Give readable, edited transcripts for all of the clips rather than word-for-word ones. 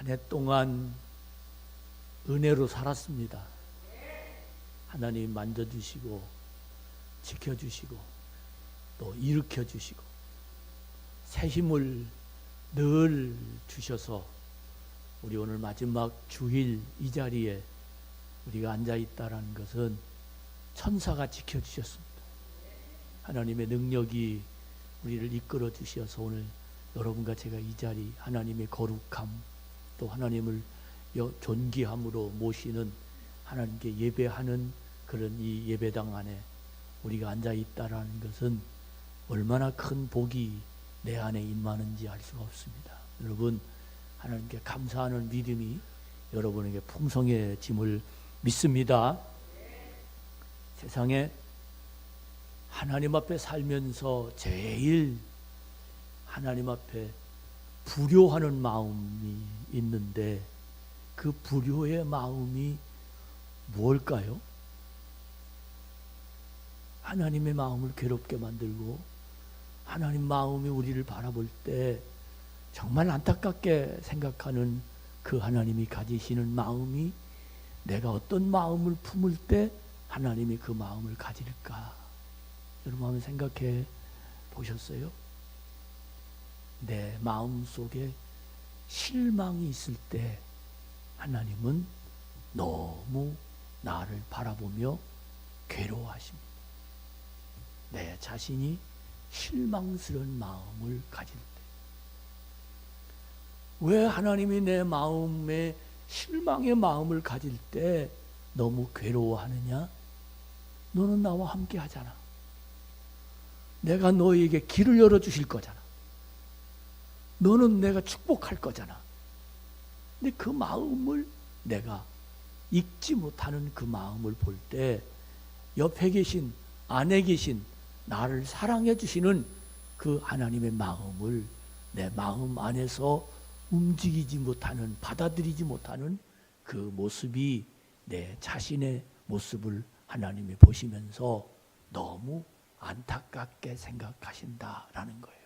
한 해 동안 은혜로 살았습니다. 하나님 만져주시고 지켜주시고 또 일으켜주시고 새 힘을 늘 주셔서 우리 오늘 마지막 주일 이 자리에 우리가 앉아있다는 것은 천사가 지켜주셨습니다. 하나님의 능력이 우리를 이끌어 주셔서 오늘 여러분과 제가 이 자리 하나님의 거룩함 또 하나님을 존귀함으로 모시는 하나님께 예배하는 그런 이 예배당 안에 우리가 앉아있다라는 것은 얼마나 큰 복이 내 안에 임하는지 알 수가 없습니다. 여러분, 하나님께 감사하는 믿음이 여러분에게 풍성해짐을 믿습니다. 세상에 하나님 앞에 살면서 제일 하나님 앞에 불효하는 마음이 있는데 그 불효의 마음이 무엇일까요? 하나님의 마음을 괴롭게 만들고 하나님 마음이 우리를 바라볼 때 정말 안타깝게 생각하는 그 하나님이 가지시는 마음이 내가 어떤 마음을 품을 때 하나님이 그 마음을 가질까? 여러분 한번 생각해 보셨어요? 내 마음 속에 실망이 있을 때 하나님은 너무 나를 바라보며 괴로워하십니다. 내 자신이 실망스러운 마음을 가질 때. 왜 하나님이 내 마음에 실망의 마음을 가질 때 너무 괴로워하느냐? 너는 나와 함께 하잖아. 내가 너에게 길을 열어주실 거잖아. 너는 내가 축복할 거잖아. 근데 그 마음을 내가 읽지 못하는 그 마음을 볼 때 옆에 계신 안에 계신 나를 사랑해 주시는 그 하나님의 마음을 내 마음 안에서 움직이지 못하는 받아들이지 못하는 그 모습이 내 자신의 모습을 하나님이 보시면서 너무 안타깝게 생각하신다라는 거예요.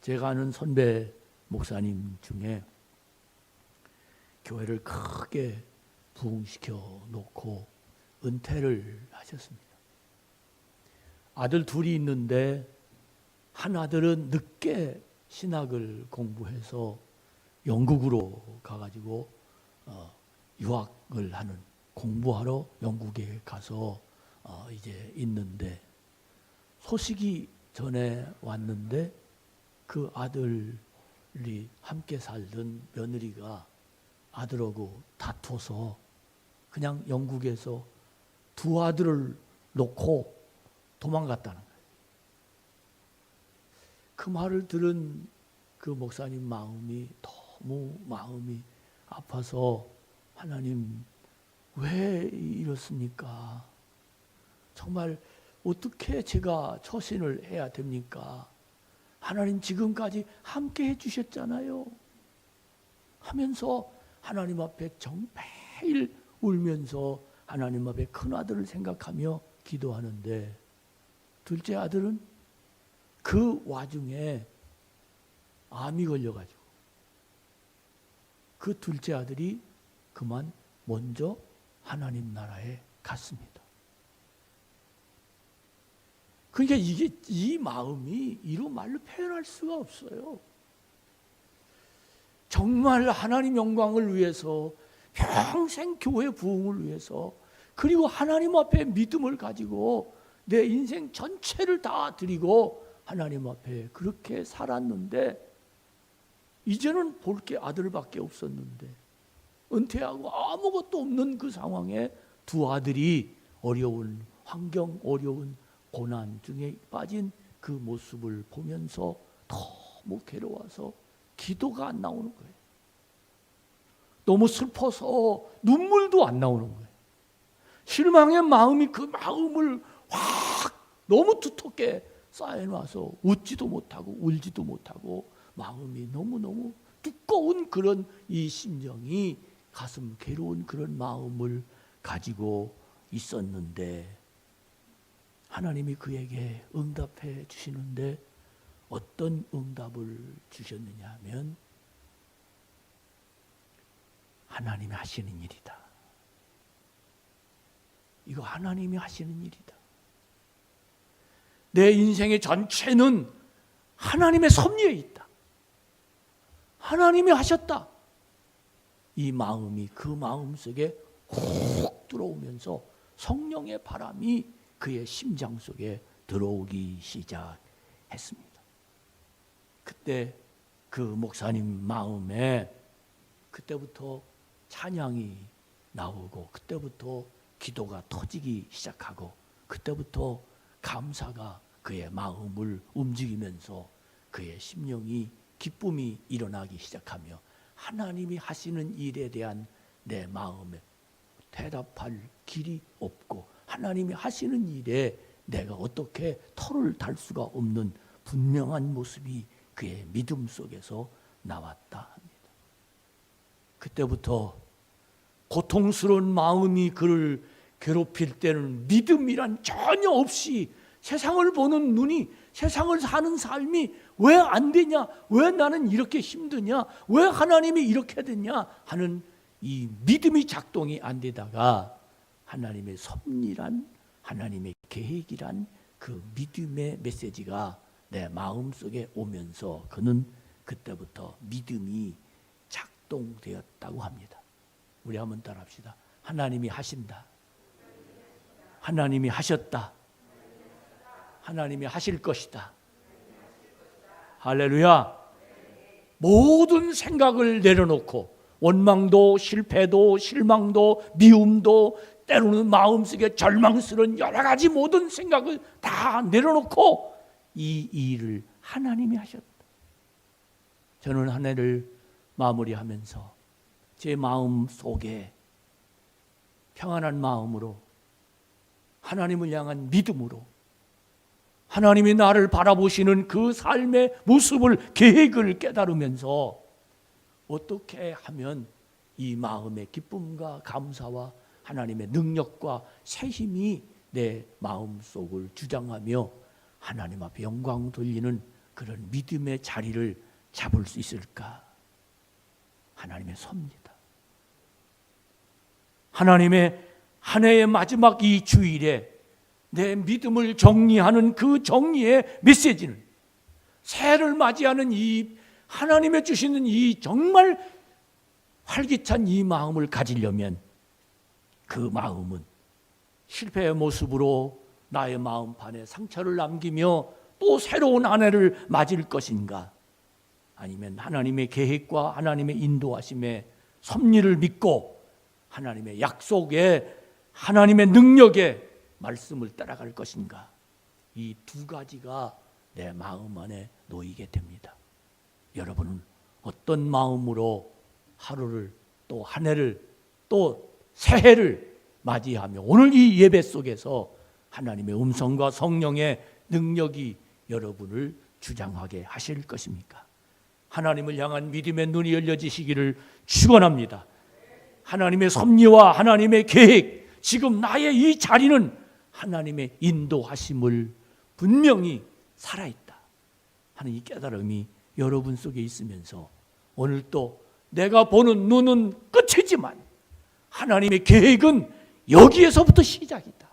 제가 아는 선배 목사님 중에 교회를 크게 부흥시켜 놓고 은퇴를 하셨습니다. 아들 둘이 있는데 한 아들은 늦게 신학을 공부해서 영국으로 가가지고 유학을 하는 공부하러 영국에 가서 이제 있는데 소식이 전에 왔는데 그 아들이 함께 살던 며느리가 아들하고 다투어서 그냥 영국에서 두 아들을 놓고 도망갔다는 거예요. 그 말을 들은 그 목사님 마음이 너무 마음이 아파서 하나님 왜 이렇습니까? 정말 어떻게 제가 처신을 해야 됩니까? 하나님 지금까지 함께 해주셨잖아요 하면서 하나님 앞에 매일 울면서 하나님 앞에 큰아들을 생각하며 기도하는데 둘째 아들은 그 와중에 암이 걸려가지고 그 둘째 아들이 그만 먼저 하나님 나라에 갔습니다. 그러니까 이게 이 마음이 이런 말로 표현할 수가 없어요. 정말 하나님 영광을 위해서 평생 교회 부흥을 위해서 그리고 하나님 앞에 믿음을 가지고 내 인생 전체를 다 드리고 하나님 앞에 그렇게 살았는데 이제는 볼 게 아들밖에 없었는데 은퇴하고 아무것도 없는 그 상황에 두 아들이 어려운 환경, 어려운 고난 중에 빠진 그 모습을 보면서 너무 괴로워서 기도가 안 나오는 거예요. 너무 슬퍼서 눈물도 안 나오는 거예요. 실망의 마음이 그 마음을 확 너무 두텁게 쌓여놔서 웃지도 못하고 울지도 못하고 마음이 너무너무 두꺼운 그런 이 심정이 가슴 괴로운 그런 마음을 가지고 있었는데 하나님이 그에게 응답해 주시는데 어떤 응답을 주셨느냐 하면 하나님이 하시는 일이다. 이거 하나님이 하시는 일이다. 내 인생의 전체는 하나님의 섭리에 있다. 하나님이 하셨다. 이 마음이 그 마음 속에 훅 들어오면서 성령의 바람이 그의 심장 속에 들어오기 시작했습니다. 그때 그 목사님 마음에 그때부터 찬양이 나오고 그때부터 기도가 터지기 시작하고 그때부터 감사가 그의 마음을 움직이면서 그의 심령이 기쁨이 일어나기 시작하며 하나님이 하시는 일에 대한 내 마음에 대답할 길이 없고 하나님이 하시는 일에 내가 어떻게 털을 달 수가 없는 분명한 모습이 그의 믿음 속에서 나왔다 합니다. 그때부터 고통스러운 마음이 그를 괴롭힐 때는 믿음이란 전혀 없이 세상을 보는 눈이 세상을 사는 삶이 왜 안 되냐? 왜 나는 이렇게 힘드냐? 왜 하나님이 이렇게 됐냐? 하는 이 믿음이 작동이 안 되다가 하나님의 섭리란 하나님의 계획이란 그 믿음의 메시지가 내 마음속에 오면서 그는 그때부터 믿음이 작동되었다고 합니다. 우리 한번 따라합시다. 하나님이 하신다. 하나님이 하셨다. 하나님이 하실 것이다. 할렐루야. 모든 생각을 내려놓고 원망도 실패도 실망도 미움도 때로는 마음속에 절망스러운 여러 가지 모든 생각을 다 내려놓고 이 일을 하나님이 하셨다. 저는 한 해를 마무리하면서 제 마음 속에 평안한 마음으로 하나님을 향한 믿음으로 하나님이 나를 바라보시는 그 삶의 모습을 계획을 깨달으면서 어떻게 하면 이 마음의 기쁨과 감사와 하나님의 능력과 새 힘이 내 마음속을 주장하며 하나님 앞에 영광 돌리는 그런 믿음의 자리를 잡을 수 있을까? 하나님의 섭니다. 하나님의 한 해의 마지막 이 주일에 내 믿음을 정리하는 그 정리의 메시지는 새해를 맞이하는 이 하나님의 주시는 이 정말 활기찬 이 마음을 가지려면 그 마음은 실패의 모습으로 나의 마음판에 상처를 남기며 또 새로운 한 해를 맞을 것인가? 아니면 하나님의 계획과 하나님의 인도하심의 섭리를 믿고 하나님의 약속에 하나님의 능력에 말씀을 따라갈 것인가? 이 두 가지가 내 마음 안에 놓이게 됩니다. 여러분은 어떤 마음으로 하루를 또 한 해를 또 새해를 맞이하며 오늘 이 예배 속에서 하나님의 음성과 성령의 능력이 여러분을 주장하게 하실 것입니까? 하나님을 향한 믿음의 눈이 열려지시기를 축원합니다. 하나님의 섭리와 하나님의 계획, 지금 나의 이 자리는 하나님의 인도하심을 분명히 살아있다 하는 이 깨달음이 여러분 속에 있으면서 오늘 또 내가 보는 눈은 끝이지만 하나님의 계획은 여기에서부터 시작이다.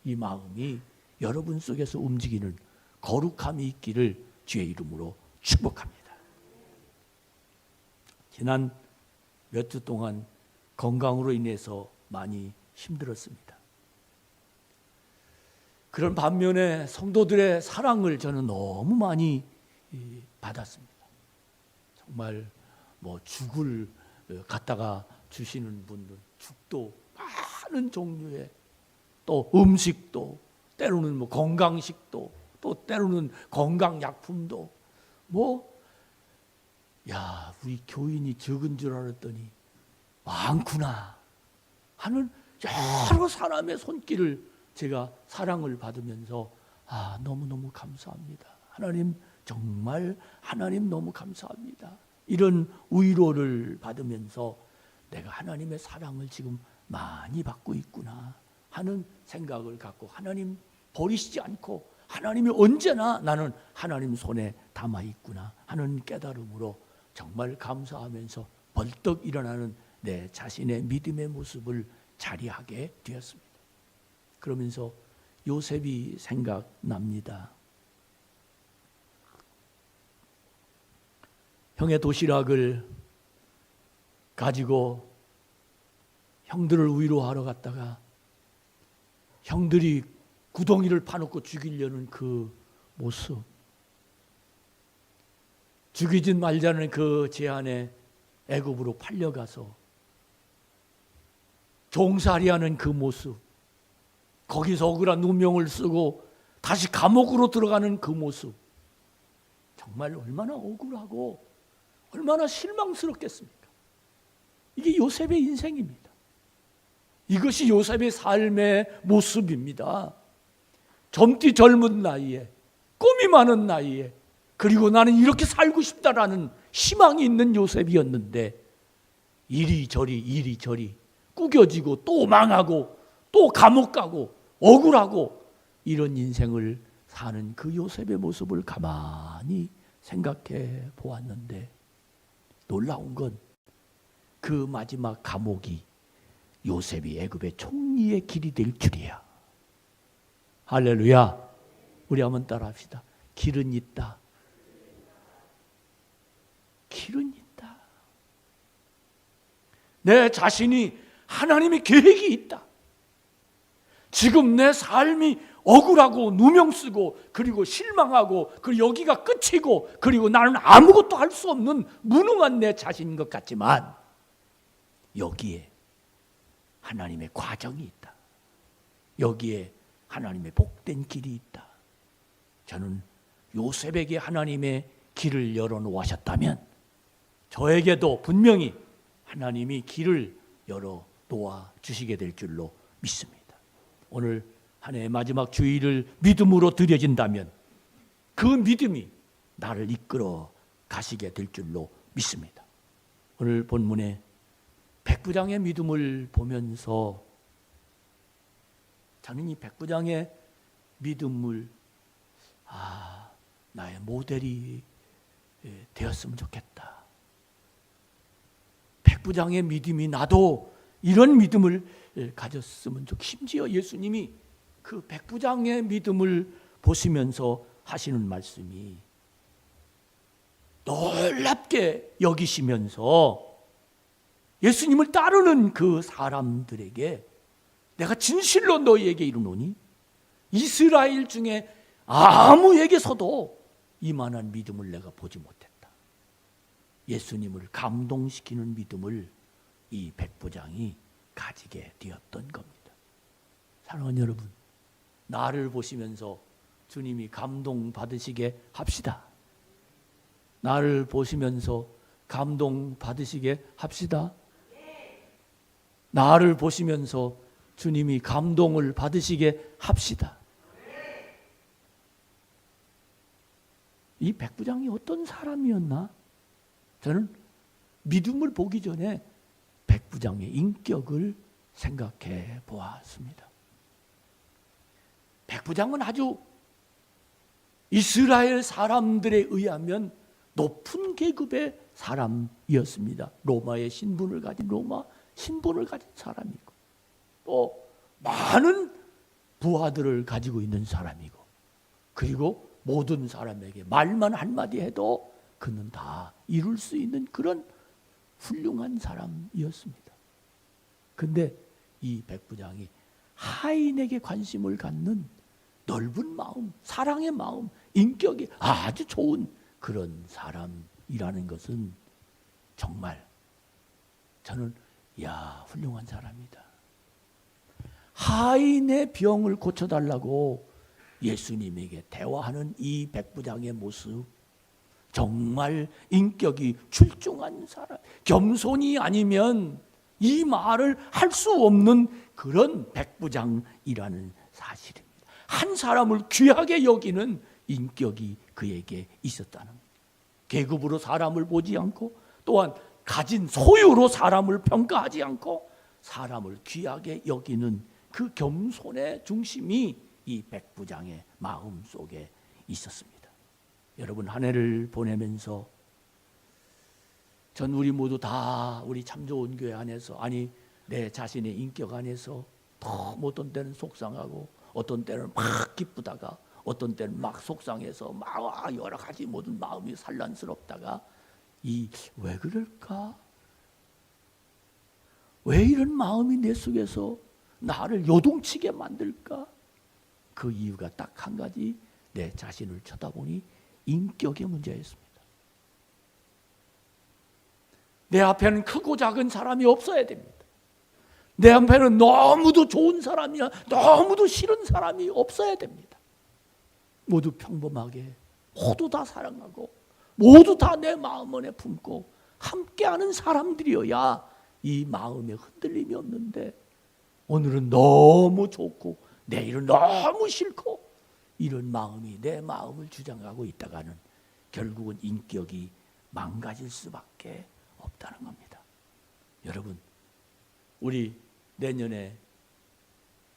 이 마음이 여러분 속에서 움직이는 거룩함이 있기를 주의 이름으로 축복합니다. 지난 몇 주 동안 건강으로 인해서 많이 힘들었습니다. 그런 반면에 성도들의 사랑을 저는 너무 많이 받았습니다. 정말 뭐 죽을 갖다가 주시는 분들, 죽도 많은 종류의 또 음식도 때로는 뭐 건강식도 또 때로는 건강약품도 우리 교인이 적은 줄 알았더니 많구나 하는 여러 사람의 손길을 제가 사랑을 받으면서 너무너무 감사합니다. 하나님 정말 하나님 너무 감사합니다. 이런 위로를 받으면서 내가 하나님의 사랑을 지금 많이 받고 있구나 하는 생각을 갖고 하나님 버리시지 않고 하나님이 언제나 나는 하나님 손에 담아 있구나 하는 깨달음으로 정말 감사하면서 벌떡 일어나는 내 자신의 믿음의 모습을 자리하게 되었습니다. 그러면서 요셉이 생각납니다. 형의 도시락을 가지고 형들을 위로하러 갔다가 형들이 구덩이를 파놓고 죽이려는 그 모습, 죽이지 말자는 그 제안에 애굽으로 팔려가서 종살이하는 그 모습, 거기서 억울한 누명을 쓰고 다시 감옥으로 들어가는 그 모습, 정말 얼마나 억울하고 얼마나 실망스럽겠습니까? 이게 요셉의 인생입니다. 이것이 요셉의 삶의 모습입니다. 젊디 젊은 나이에, 꿈이 많은 나이에, 그리고 나는 이렇게 살고 싶다라는 희망이 있는 요셉이었는데 이리저리 꾸겨지고 또 망하고 또 감옥 가고 억울하고 이런 인생을 사는 그 요셉의 모습을 가만히 생각해 보았는데 놀라운 건 그 마지막 감옥이 요셉이 애굽의 총리의 길이 될 줄이야. 할렐루야. 우리 한번 따라합시다. 길은 있다. 길은 있다. 내 자신이 하나님의 계획이 있다. 지금 내 삶이 억울하고 누명쓰고 그리고 실망하고 그리고 여기가 끝이고 그리고 나는 아무것도 할 수 없는 무능한 내 자신인 것 같지만 여기에 하나님의 과정이 있다. 여기에 하나님의 복된 길이 있다. 저는 요셉에게 하나님의 길을 열어놓으셨다면 저에게도 분명히 하나님이 길을 열어놓아 주시게 될 줄로 믿습니다. 오늘 한 해의 마지막 주일을 믿음으로 드려진다면 그 믿음이 나를 이끌어 가시게 될 줄로 믿습니다. 오늘 본문에 백부장의 믿음을 보면서 저는 이 백부장의 믿음을 나의 모델이 되었으면 좋겠다. 백부장의 믿음이 나도 이런 믿음을 가졌으면 좋겠다. 심지어 예수님이 그 백부장의 믿음을 보시면서 하시는 말씀이 놀랍게 여기시면서 예수님을 따르는 그 사람들에게 내가 진실로 너희에게 이르노니 이스라엘 중에 아무에게서도 이만한 믿음을 내가 보지 못했다. 예수님을 감동시키는 믿음을 이 백부장이 가지게 되었던 겁니다. 사랑하는 여러분, 나를 보시면서 주님이 감동받으시게 합시다. 나를 보시면서 감동받으시게 합시다. 나를 보시면서 주님이 감동을 받으시게 합시다. 이 백부장이 어떤 사람이었나? 저는 믿음을 보기 전에 백부장의 인격을 생각해 보았습니다. 백부장은 아주 이스라엘 사람들에 의하면 높은 계급의 사람이었습니다. 로마의 신분을 가진 사람이고 또 많은 부하들을 가지고 있는 사람이고 그리고 모든 사람에게 말만 한마디 해도 그는 다 이룰 수 있는 그런 훌륭한 사람이었습니다. 근데 이 백부장이 하인에게 관심을 갖는 넓은 마음, 사랑의 마음, 인격이 아주 좋은 그런 사람이라는 것은 정말 저는 훌륭한 사람이다. 하인의 병을 고쳐달라고 예수님에게 대화하는 이 백부장의 모습, 정말 인격이 출중한 사람, 겸손이 아니면 이 말을 할 수 없는 그런 백부장이라는 사실입니다. 한 사람을 귀하게 여기는 인격이 그에게 있었다는 겁니다. 계급으로 사람을 보지 않고 또한 가진 소유로 사람을 평가하지 않고 사람을 귀하게 여기는 그 겸손의 중심이 이 백부장의 마음 속에 있었습니다. 여러분 한 해를 보내면서 전 우리 모두 다 우리 참 좋은 교회 안에서, 아니 내 자신의 인격 안에서 너무 어떤 때는 속상하고 어떤 때는 막 기쁘다가 어떤 때는 막 속상해서 막 여러 가지 모든 마음이 산란스럽다가 왜 그럴까? 왜 이런 마음이 내 속에서 나를 요동치게 만들까? 그 이유가 딱 한 가지, 내 자신을 쳐다보니 인격의 문제였습니다. 내 앞에는 크고 작은 사람이 없어야 됩니다. 내 앞에는 너무도 좋은 사람이나 너무도 싫은 사람이 없어야 됩니다. 모두 평범하게 모두 다 사랑하고 모두 다 내 마음 안에 품고 함께하는 사람들이어야 이 마음에 흔들림이 없는데, 오늘은 너무 좋고 내일은 너무 싫고 이런 마음이 내 마음을 주장하고 있다가는 결국은 인격이 망가질 수밖에 없다는 겁니다. 여러분, 우리 내년에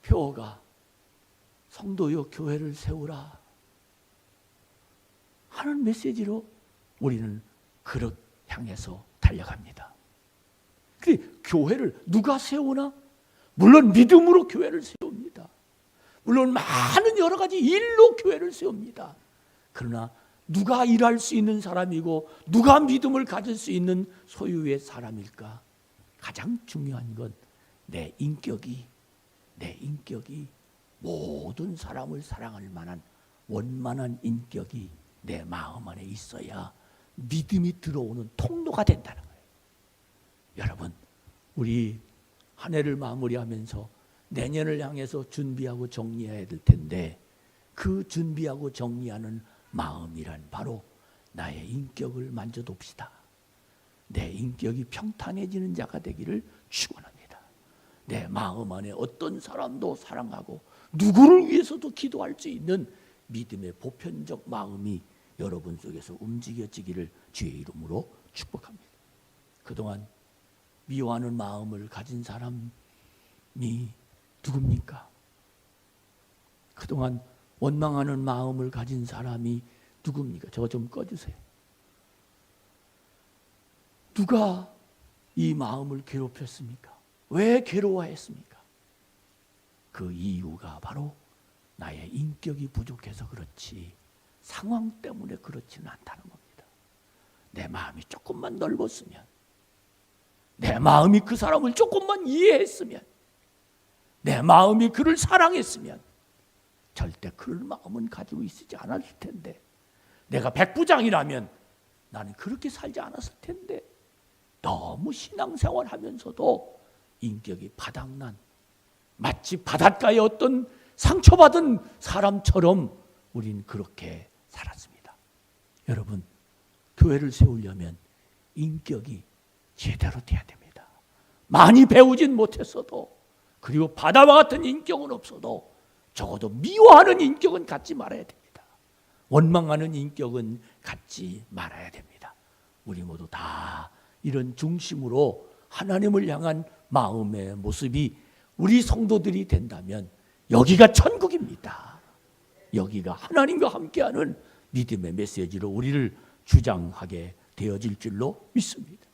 표어가 성도여 교회를 세우라 하는 메시지로 우리는 그릇 향해서 달려갑니다. 근데 교회를 누가 세우나? 물론 믿음으로 교회를 세웁니다. 물론 많은 여러 가지 일로 교회를 세웁니다. 그러나 누가 일할 수 있는 사람이고 누가 믿음을 가질 수 있는 소유의 사람일까? 가장 중요한 건 내 인격이 모든 사람을 사랑할 만한 원만한 인격이 내 마음 안에 있어야 믿음이 들어오는 통로가 된다는 거예요. 여러분, 우리 한 해를 마무리하면서 내년을 향해서 준비하고 정리해야 될 텐데, 그 준비하고 정리하는 마음이란 바로 나의 인격을 만져봅시다. 내 인격이 평탄해지는 자가 되기를 축원합니다. 내 마음 안에 어떤 사람도 사랑하고 누구를 위해서도 기도할 수 있는 믿음의 보편적 마음이 여러분 속에서 움직여지기를 주의 이름으로 축복합니다. 그동안 미워하는 마음을 가진 사람이 누굽니까? 그동안 원망하는 마음을 가진 사람이 누굽니까? 저거 좀 꺼주세요. 누가 이 마음을 괴롭혔습니까? 왜 괴로워했습니까? 그 이유가 바로 나의 인격이 부족해서 그렇지 상황 때문에 그렇지는 않다는 겁니다. 내 마음이 조금만 넓었으면, 내 마음이 그 사람을 조금만 이해했으면, 내 마음이 그를 사랑했으면 절대 그런 마음은 가지고 있지 않았을 텐데, 내가 백부장이라면 나는 그렇게 살지 않았을 텐데, 너무 신앙생활 하면서도 인격이 바닥난, 마치 바닷가의 어떤 상처받은 사람처럼 우린 그렇게 살았습니다. 여러분, 교회를 세우려면 인격이 제대로 돼야 됩니다. 많이 배우진 못했어도, 그리고 바다와 같은 인격은 없어도 적어도 미워하는 인격은 갖지 말아야 됩니다. 원망하는 인격은 갖지 말아야 됩니다. 우리 모두 다 이런 중심으로 하나님을 향한 마음의 모습이 우리 성도들이 된다면 여기가 천국입니다. 여기가 하나님과 함께하는 믿음의 메시지로 우리를 주장하게 되어질 줄로 믿습니다.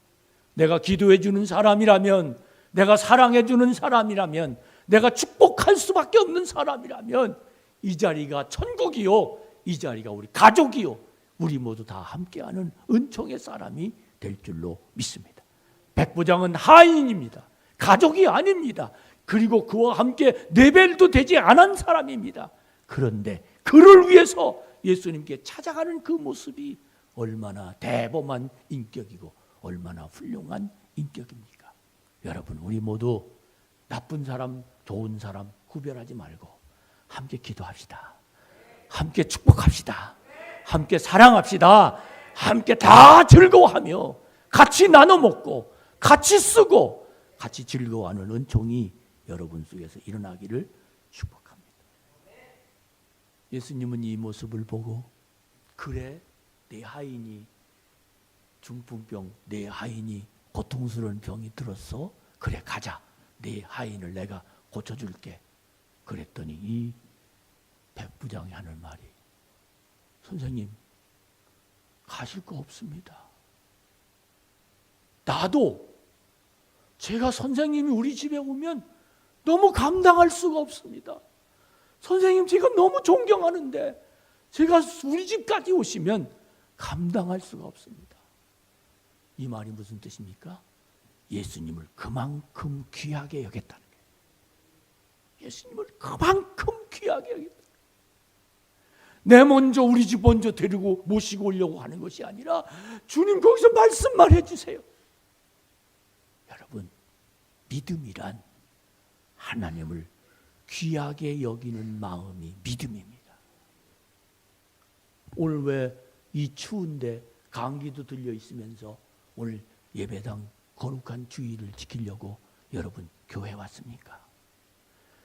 내가 기도해 주는 사람이라면, 내가 사랑해 주는 사람이라면, 내가 축복할 수밖에 없는 사람이라면 이 자리가 천국이요, 이 자리가 우리 가족이요, 우리 모두 다 함께하는 은총의 사람이 될 줄로 믿습니다. 백부장은 하인입니다. 가족이 아닙니다. 그리고 그와 함께 레벨도 되지 않은 사람입니다. 그런데 그를 위해서 예수님께 찾아가는 그 모습이 얼마나 대범한 인격이고 얼마나 훌륭한 인격입니까? 여러분, 우리 모두 나쁜 사람, 좋은 사람 구별하지 말고 함께 기도합시다. 함께 축복합시다. 함께 사랑합시다. 함께 다 즐거워하며 같이 나눠 먹고 같이 쓰고 같이 즐거워하는 은총이 여러분 속에서 일어나기를 축복합니다. 예수님은 이 모습을 보고, 그래, 내 하인이 중풍병, 내 하인이 고통스러운 병이 들었어? 그래, 가자. 내 하인을 내가 고쳐줄게. 그랬더니 이 백부장이 하는 말이, 선생님, 가실 거 없습니다. 나도 제가 선생님이 우리 집에 오면 너무 감당할 수가 없습니다. 선생님 제가 너무 존경하는데 제가 우리 집까지 오시면 감당할 수가 없습니다. 이 말이 무슨 뜻입니까? 예수님을 그만큼 귀하게 여겼다는 거예요. 예수님을 그만큼 귀하게 여겼다. 내 먼저 우리 집 먼저 데리고 모시고 오려고 하는 것이 아니라 주님 거기서 말씀만 해주세요. 여러분, 믿음이란 하나님을 귀하게 여기는 마음이 믿음입니다. 오늘 왜 이 추운데 감기도 들려 있으면서 오늘 예배당 거룩한 주의를 지키려고 여러분 교회 왔습니까?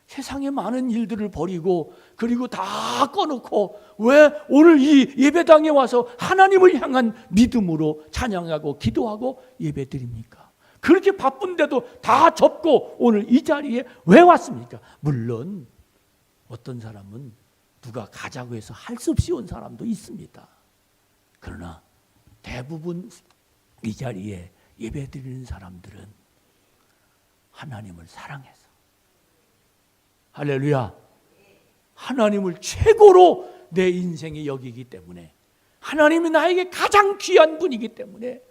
세상에 많은 일들을 버리고 그리고 다 꺼놓고 왜 오늘 이 예배당에 와서 하나님을 향한 믿음으로 찬양하고 기도하고 예배드립니까? 그렇게 바쁜데도 다 접고 오늘 이 자리에 왜 왔습니까? 물론 어떤 사람은 누가 가자고 해서 할 수 없이 온 사람도 있습니다. 그러나 대부분 이 자리에 예배드리는 사람들은 하나님을 사랑해서, 할렐루야, 하나님을 최고로 내 인생에 여기기 때문에, 하나님이 나에게 가장 귀한 분이기 때문에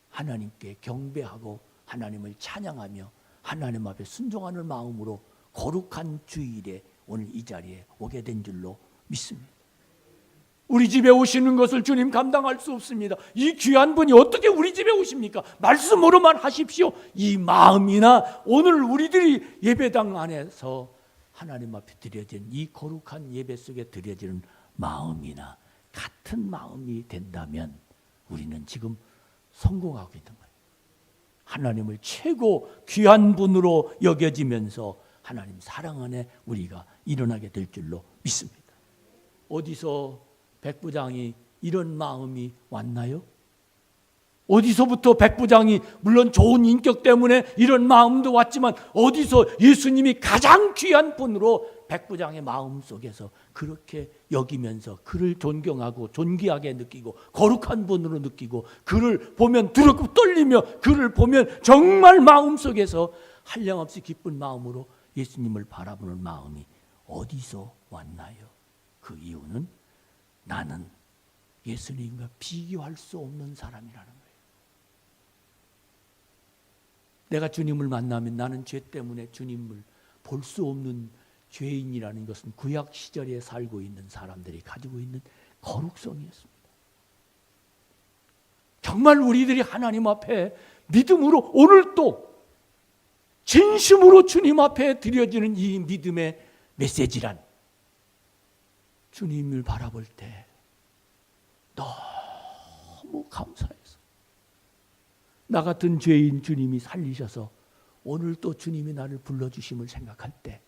하나님께 경배하고 하나님을 찬양하며 하나님 앞에 순종하는 마음으로 거룩한 주일에 오늘 이 자리에 오게 된 줄로 믿습니다. 우리 집에 오시는 것을 주님 감당할 수 없습니다. 이 귀한 분이 어떻게 우리 집에 오십니까? 말씀으로만 하십시오. 이 마음이나 오늘 우리들이 예배당 안에서 하나님 앞에 드려진 이 거룩한 예배 속에 드려지는 마음이나 같은 마음이 된다면 우리는 지금 성공하고 있는 거예요. 하나님을 최고 귀한 분으로 여겨지면서 하나님 사랑 안에 우리가 일어나게 될 줄로 믿습니다. 어디서 백부장이 이런 마음이 왔나요? 어디서부터 백부장이 물론 좋은 인격 때문에 이런 마음도 왔지만 어디서 예수님이 가장 귀한 분으로 백부장의 마음 속에서 그렇게 여기면서 그를 존경하고 존귀하게 느끼고 거룩한 분으로 느끼고 그를 보면 두렵고 떨리며 그를 보면 정말 마음 속에서 한량없이 기쁜 마음으로 예수님을 바라보는 마음이 어디서 왔나요? 그 이유는 나는 예수님과 비교할 수 없는 사람이라는 거예요. 내가 주님을 만나면 나는 죄 때문에 주님을 볼 수 없는 죄인이라는 것은 구약 시절에 살고 있는 사람들이 가지고 있는 거룩성이었습니다. 정말 우리들이 하나님 앞에 믿음으로 오늘 또 진심으로 주님 앞에 드려지는 이 믿음의 메시지란 주님을 바라볼 때 너무 감사해서 나 같은 죄인 주님이 살리셔서 오늘 또 주님이 나를 불러주심을 생각할 때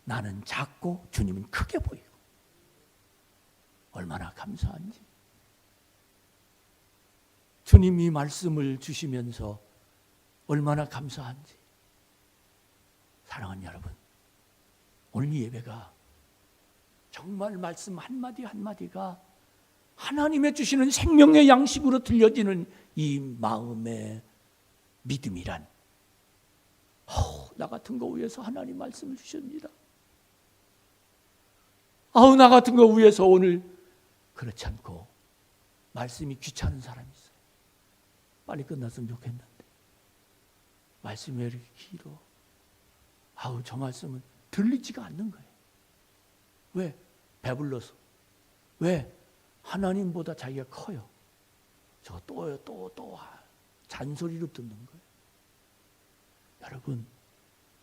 나는 작고 주님은 크게 보이고 얼마나 감사한지. 주님이 말씀을 주시면서 얼마나 감사한지. 사랑하는 여러분, 오늘 이 예배가 정말 말씀 한마디 한마디가 하나님의 주시는 생명의 양식으로 들려지는 이 마음의 믿음이란 나 같은 거 위해서 하나님 말씀을 주십니다. 나 같은 거 위해서 오늘 그렇지 않고 말씀이 귀찮은 사람이 있어요. 빨리 끝났으면 좋겠는데 말씀이 왜 이렇게 길어? 저 말씀은 들리지가 않는 거예요. 왜? 배불러서. 왜? 하나님보다 자기가 커요. 저 또요, 또 잔소리로 듣는 거예요. 여러분,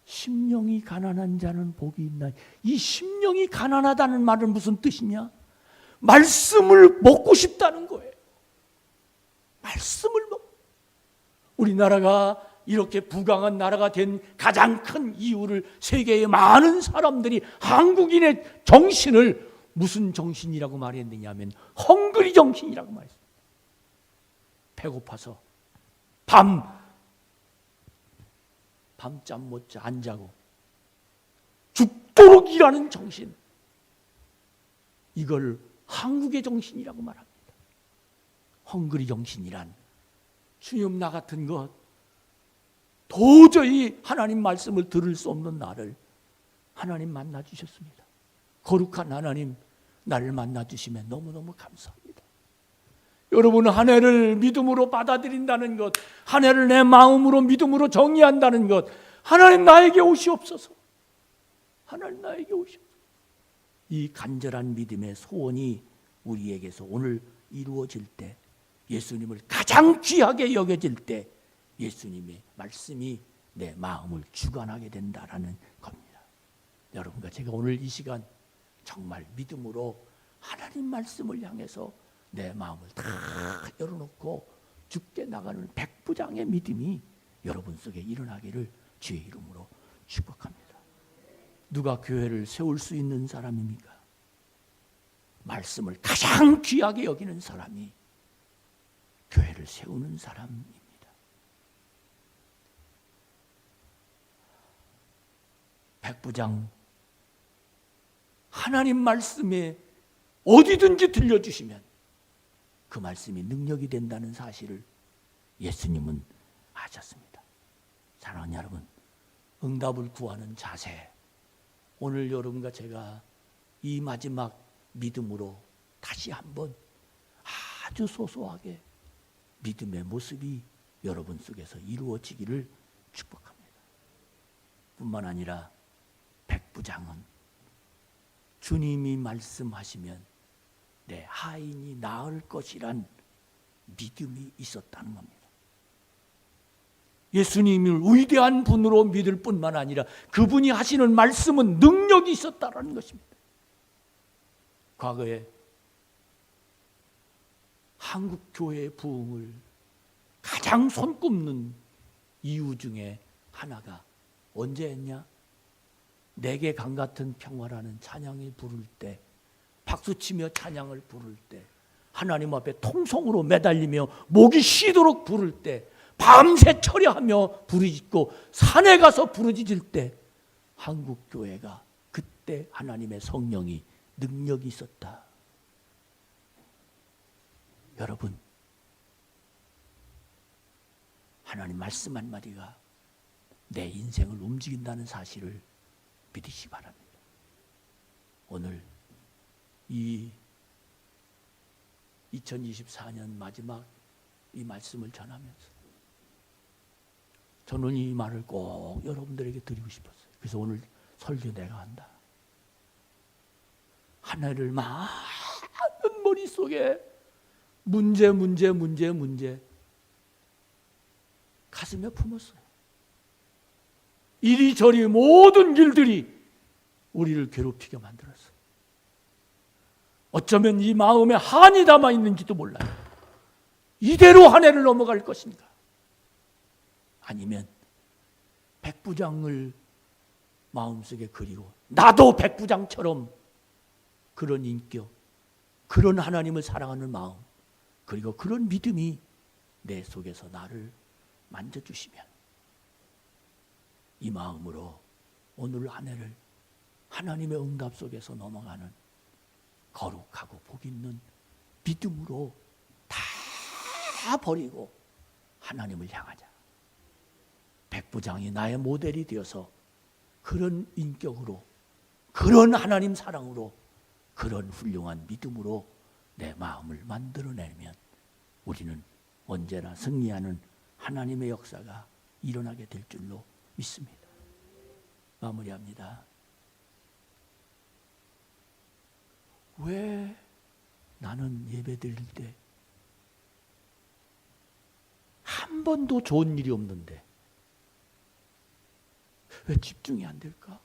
심령이 가난한 자는 복이 있나니. 이 심령이 가난하다는 말은 무슨 뜻이냐? 말씀을 먹고 싶다는 거예요. 말씀을 우리나라가 이렇게 부강한 나라가 된 가장 큰 이유를 세계의 많은 사람들이 한국인의 정신을 무슨 정신이라고 말했느냐면 헝그리 정신이라고 말했습니다. 배고파서 밤잠 못 자 안 자고 죽도록 일하는 정신, 이걸 한국의 정신이라고 말합니다. 헝그리 정신이란 주님, 나 같은 것 도저히 하나님 말씀을 들을 수 없는 나를 하나님 만나 주셨습니다. 거룩한 하나님, 나를 만나 주시면 너무너무 감사합니다. 여러분, 한 해를 믿음으로 받아들인다는 것, 한 해를 내 마음으로 믿음으로 정의한다는 것, 하나님 나에게 오시옵소서. 하나님 나에게 오시옵소서. 이 간절한 믿음의 소원이 우리에게서 오늘 이루어질 때, 예수님을 가장 귀하게 여겨질 때 예수님의 말씀이 내 마음을 주관하게 된다라는 겁니다. 여러분과 제가 오늘 이 시간 정말 믿음으로 하나님 말씀을 향해서 내 마음을 다 열어놓고 죽게 나가는 백부장의 믿음이 여러분 속에 일어나기를 주의 이름으로 축복합니다. 누가 교회를 세울 수 있는 사람입니까? 말씀을 가장 귀하게 여기는 사람이 교회를 세우는 사람입니다. 백부장, 하나님 말씀에 어디든지 들려주시면 그 말씀이 능력이 된다는 사실을 예수님은 아셨습니다. 사랑하는 여러분, 응답을 구하는 자세, 오늘 여러분과 제가 이 마지막 믿음으로 다시 한번 아주 소소하게 믿음의 모습이 여러분 속에서 이루어지기를 축복합니다. 뿐만 아니라 백부장은 주님이 말씀하시면 내 하인이 나을 것이란 믿음이 있었다는 겁니다. 예수님을 위대한 분으로 믿을 뿐만 아니라 그분이 하시는 말씀은 능력이 있었다는 것입니다. 과거에 한국 교회의 부흥을 가장 손꼽는 이유 중에 하나가 언제 했냐? 내게 강 같은 평화라는 찬양을 부를 때, 박수치며 찬양을 부를 때, 하나님 앞에 통성으로 매달리며 목이 쉬도록 부를 때, 밤새 철야하며 부르짖고 산에 가서 부르짖을 때, 한국 교회가 그때 하나님의 성령이 능력이 있었다. 여러분, 하나님 말씀 한마디가 내 인생을 움직인다는 사실을 믿으시기 바랍니다. 오늘 이 2024년 마지막 이 말씀을 전하면서 저는 이 말을 꼭 여러분들에게 드리고 싶었어요. 그래서 오늘 설교 내가 한다. 하나를 많은 머릿속에 문제 가슴에 품었어요. 이리저리 모든 일들이 우리를 괴롭히게 만들었어요. 어쩌면 이 마음에 한이 담아 있는지도 몰라요. 이대로 한 해를 넘어갈 것인가? 아니면 백부장을 마음속에 그리고 나도 백부장처럼 그런 인격, 그런 하나님을 사랑하는 마음, 그리고 그런 믿음이 내 속에서 나를 만져주시면 이 마음으로 오늘 한 해를 하나님의 응답 속에서 넘어가는 거룩하고 복 있는 믿음으로 다 버리고 하나님을 향하자. 백부장이 나의 모델이 되어서 그런 인격으로, 그런 하나님 사랑으로, 그런 훌륭한 믿음으로 내 마음을 만들어내면 우리는 언제나 승리하는 하나님의 역사가 일어나게 될 줄로 믿습니다. 마무리합니다. 왜 나는 예배 드릴 때 한 번도 좋은 일이 없는데 왜 집중이 안 될까?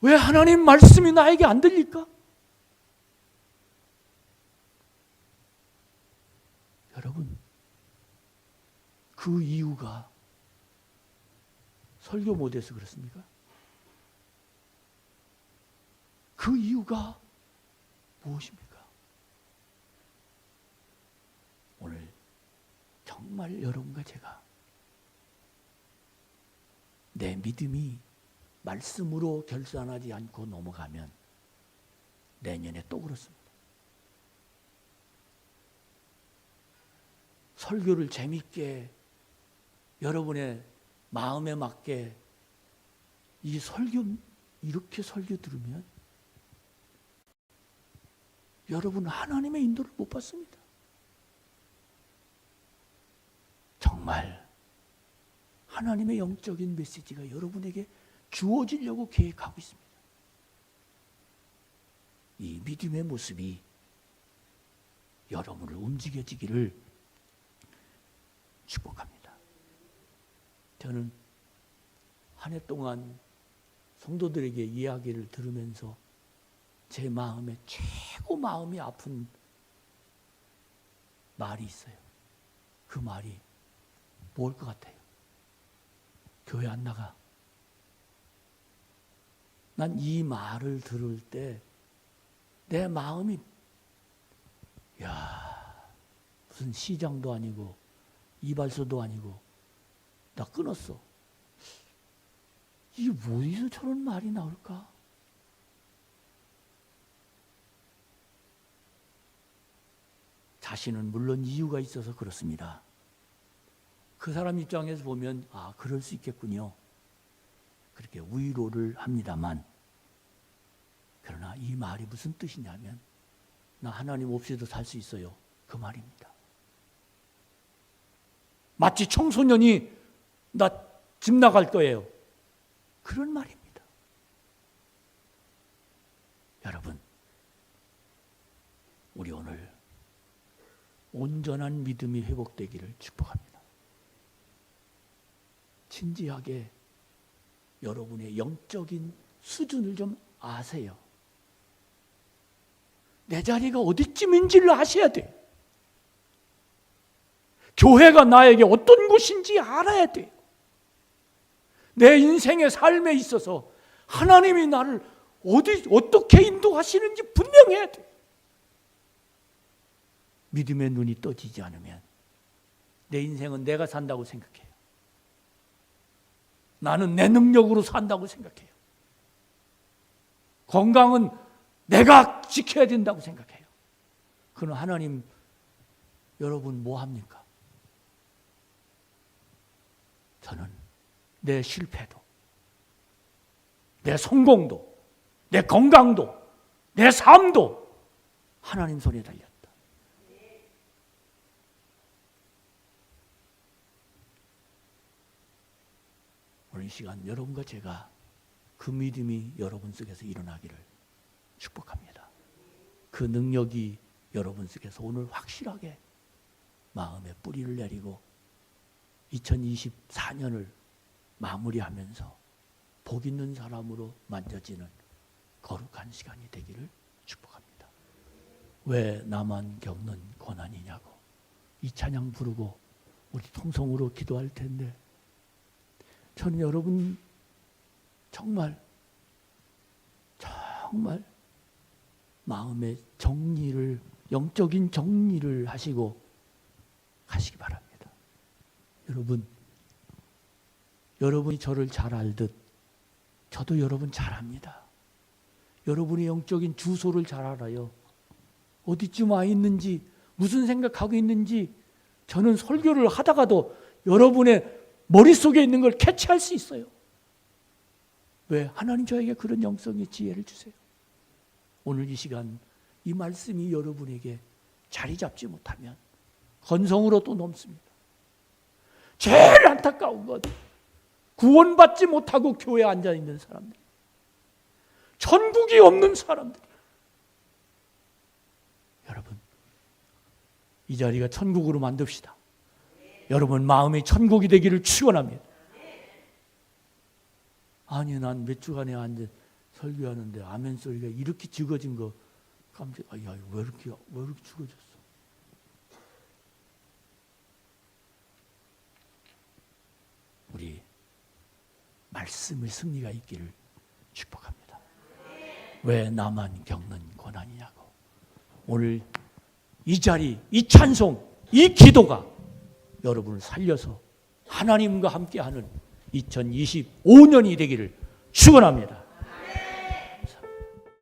왜 하나님 말씀이 나에게 안 들릴까? 여러분, 그 이유가 설교 못해서 그렇습니까? 그 이유가 무엇입니까? 오늘 정말 여러분과 제가 내 믿음이 말씀으로 결산하지 않고 넘어가면 내년에 또 그렇습니다. 설교를 재밌게 여러분의 마음에 맞게 이 설교 이렇게 설교 들으면 여러분은 하나님의 인도를 못 받습니다. 정말 하나님의 영적인 메시지가 여러분에게 주어지려고 계획하고 있습니다. 이 믿음의 모습이 여러분을 움직여지기를 축복합니다. 저는 한 해 동안 성도들에게 이야기를 들으면서 제 마음에 최고 마음이 아픈 말이 있어요. 그 말이 뭘 것 같아요? 교회 안 나가. 난 이 말을 들을 때 내 마음이 무슨 시장도 아니고 이발소도 아니고 나 끊었어. 이게 어디서 저런 말이 나올까? 자신은 물론 이유가 있어서 그렇습니다. 그 사람 입장에서 보면 그럴 수 있겠군요. 그렇게 위로를 합니다만, 그러나 이 말이 무슨 뜻이냐면 나 하나님 없이도 살 수 있어요. 그 말입니다. 마치 청소년이 나 집 나갈 거예요. 그런 말입니다. 여러분, 우리 오늘 온전한 믿음이 회복되기를 축복합니다. 진지하게 여러분의 영적인 수준을 좀 아세요. 내 자리가 어디쯤인지를 아셔야 돼요. 교회가 나에게 어떤 곳인지 알아야 돼요. 내 인생의 삶에 있어서 하나님이 나를 어떻게 인도하시는지 분명해야 돼요. 믿음의 눈이 떠지지 않으면 내 인생은 내가 산다고 생각해요. 나는 내 능력으로 산다고 생각해요. 건강은 내가 지켜야 된다고 생각해요. 그럼 하나님, 여러분 뭐 합니까? 저는 내 실패도, 내 성공도, 내 건강도, 내 삶도 하나님 손에 달렸다. 오늘 이 시간 여러분과 제가 그 믿음이 여러분 속에서 일어나기를 축복합니다. 그 능력이 여러분 속에서 오늘 확실하게 마음에 뿌리를 내리고 2024년을 마무리하면서 복 있는 사람으로 만져지는 거룩한 시간이 되기를 축복합니다. 왜 나만 겪는 고난이냐고 이 찬양 부르고 우리 통성으로 기도할 텐데, 저는 여러분 정말 마음의 정리를, 영적인 정리를 하시고 가시기 바랍니다. 여러분이 저를 잘 알듯 저도 여러분 잘 압니다. 여러분의 영적인 주소를 잘 알아요. 어디쯤 와 있는지, 무슨 생각하고 있는지 저는 설교를 하다가도 여러분의 머릿속에 있는 걸 캐치할 수 있어요. 왜? 하나님 저에게 그런 영성의 지혜를 주세요. 오늘 이 시간 이 말씀이 여러분에게 자리 잡지 못하면 건성으로 또 넘습니다. 제일 안타까운 건 구원받지 못하고 교회에 앉아있는 사람들, 천국이 없는 사람들. 여러분, 이 자리가 천국으로 만듭시다. 여러분 마음이 천국이 되기를 축원합니다. 아니, 난 몇 주간에 앉아 설교하는데 아멘 소리가 이렇게 적어진 거 깜짝, 왜 이렇게 죽어졌어? 우리 말씀의 승리가 있기를 축복합니다. 왜 나만 겪는 고난이냐고. 오늘 이 자리, 이 찬송, 이 기도가 여러분을 살려서 하나님과 함께하는 2025년이 되기를 축원합니다.